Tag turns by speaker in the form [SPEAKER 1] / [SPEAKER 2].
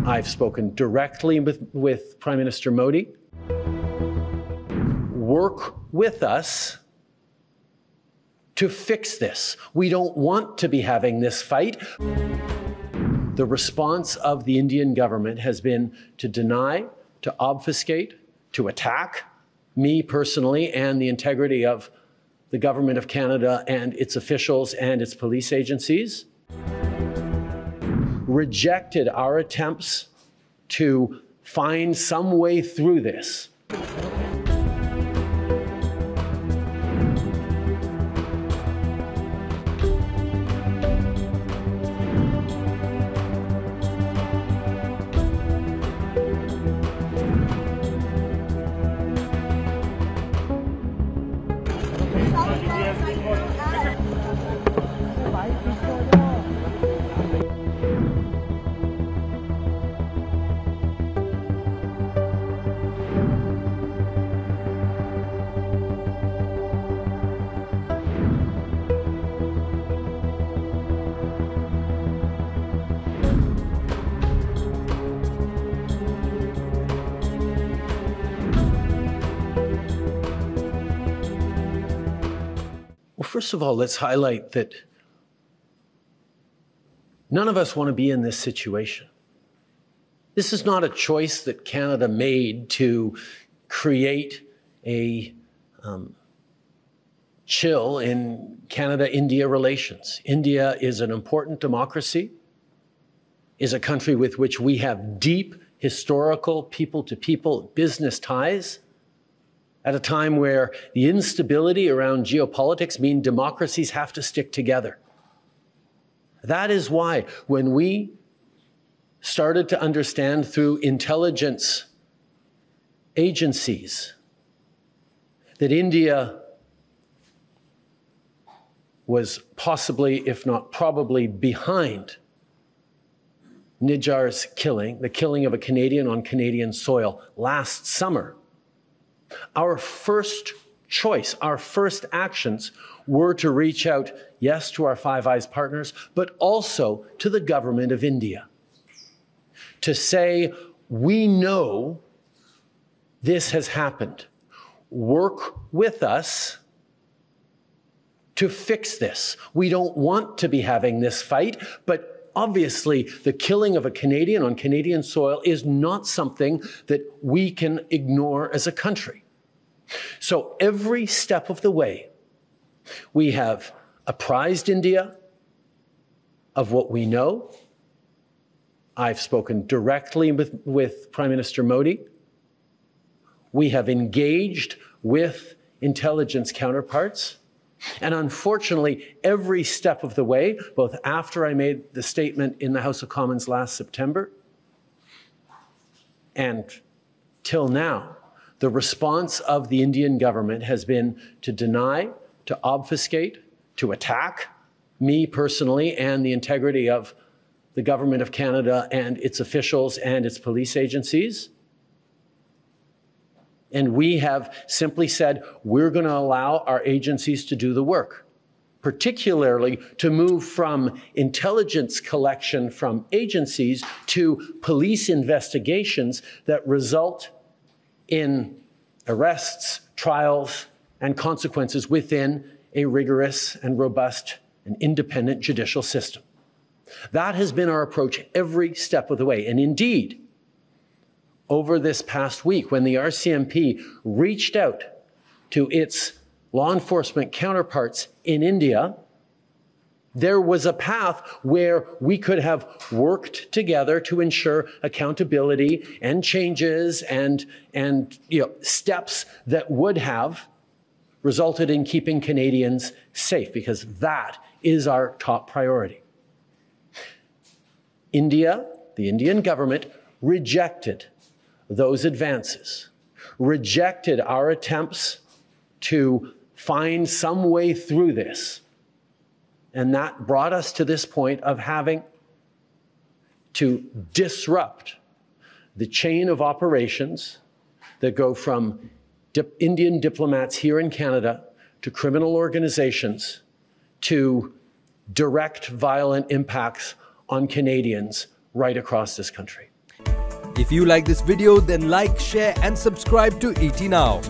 [SPEAKER 1] I've spoken directly with Prime Minister Modi. Work with us to fix this. We don't want to be having this fight. The response of the Indian government has been to deny, to obfuscate, to attack me personally and the integrity of the Government of Canada and its officials and its police agencies, rejected our attempts to find some way through this. Well, first of all, let's highlight that none of us want to be in this situation. This is not a choice that Canada made to create a chill in Canada-India relations. India is an important democracy, is a country with which we have deep historical people-to-people business ties, at a time where the instability around geopolitics mean democracies have to stick together. That is why when we started to understand through intelligence agencies that India was possibly, if not probably, behind Nijjar's killing, the killing of a Canadian on Canadian soil last summer, our first choice, our first actions were to reach out, yes, to our Five Eyes partners, but also to the government of India. To say, we know this has happened. Work with us to fix this. We don't want to be having this fight, but obviously, the killing of a Canadian on Canadian soil is not something that we can ignore as a country. So every step of the way, we have apprised India of what we know. I've spoken directly with Prime Minister Modi. We have engaged with intelligence counterparts. And unfortunately, every step of the way, both after I made the statement in the House of Commons last September and till now, the response of the Indian government has been to deny, to obfuscate, to attack me personally and the integrity of the Government of Canada and its officials and its police agencies. And we have simply said, we're going to allow our agencies to do the work, particularly to move from intelligence collection from agencies to police investigations that result in arrests, trials, and consequences within a rigorous and robust and independent judicial system. That has been our approach every step of the way. And indeed, over this past week, when the RCMP reached out to its law enforcement counterparts in India, there was a path where we could have worked together to ensure accountability and changes and steps that would have resulted in keeping Canadians safe, because that is our top priority. India, the Indian government, rejected those advances, rejected our attempts to find some way through this. And that brought us to this point of having to disrupt the chain of operations that go from Indian diplomats here in Canada to criminal organizations to direct violent impacts on Canadians right across this country.
[SPEAKER 2] If you like this video, then like, share and subscribe to ET Now.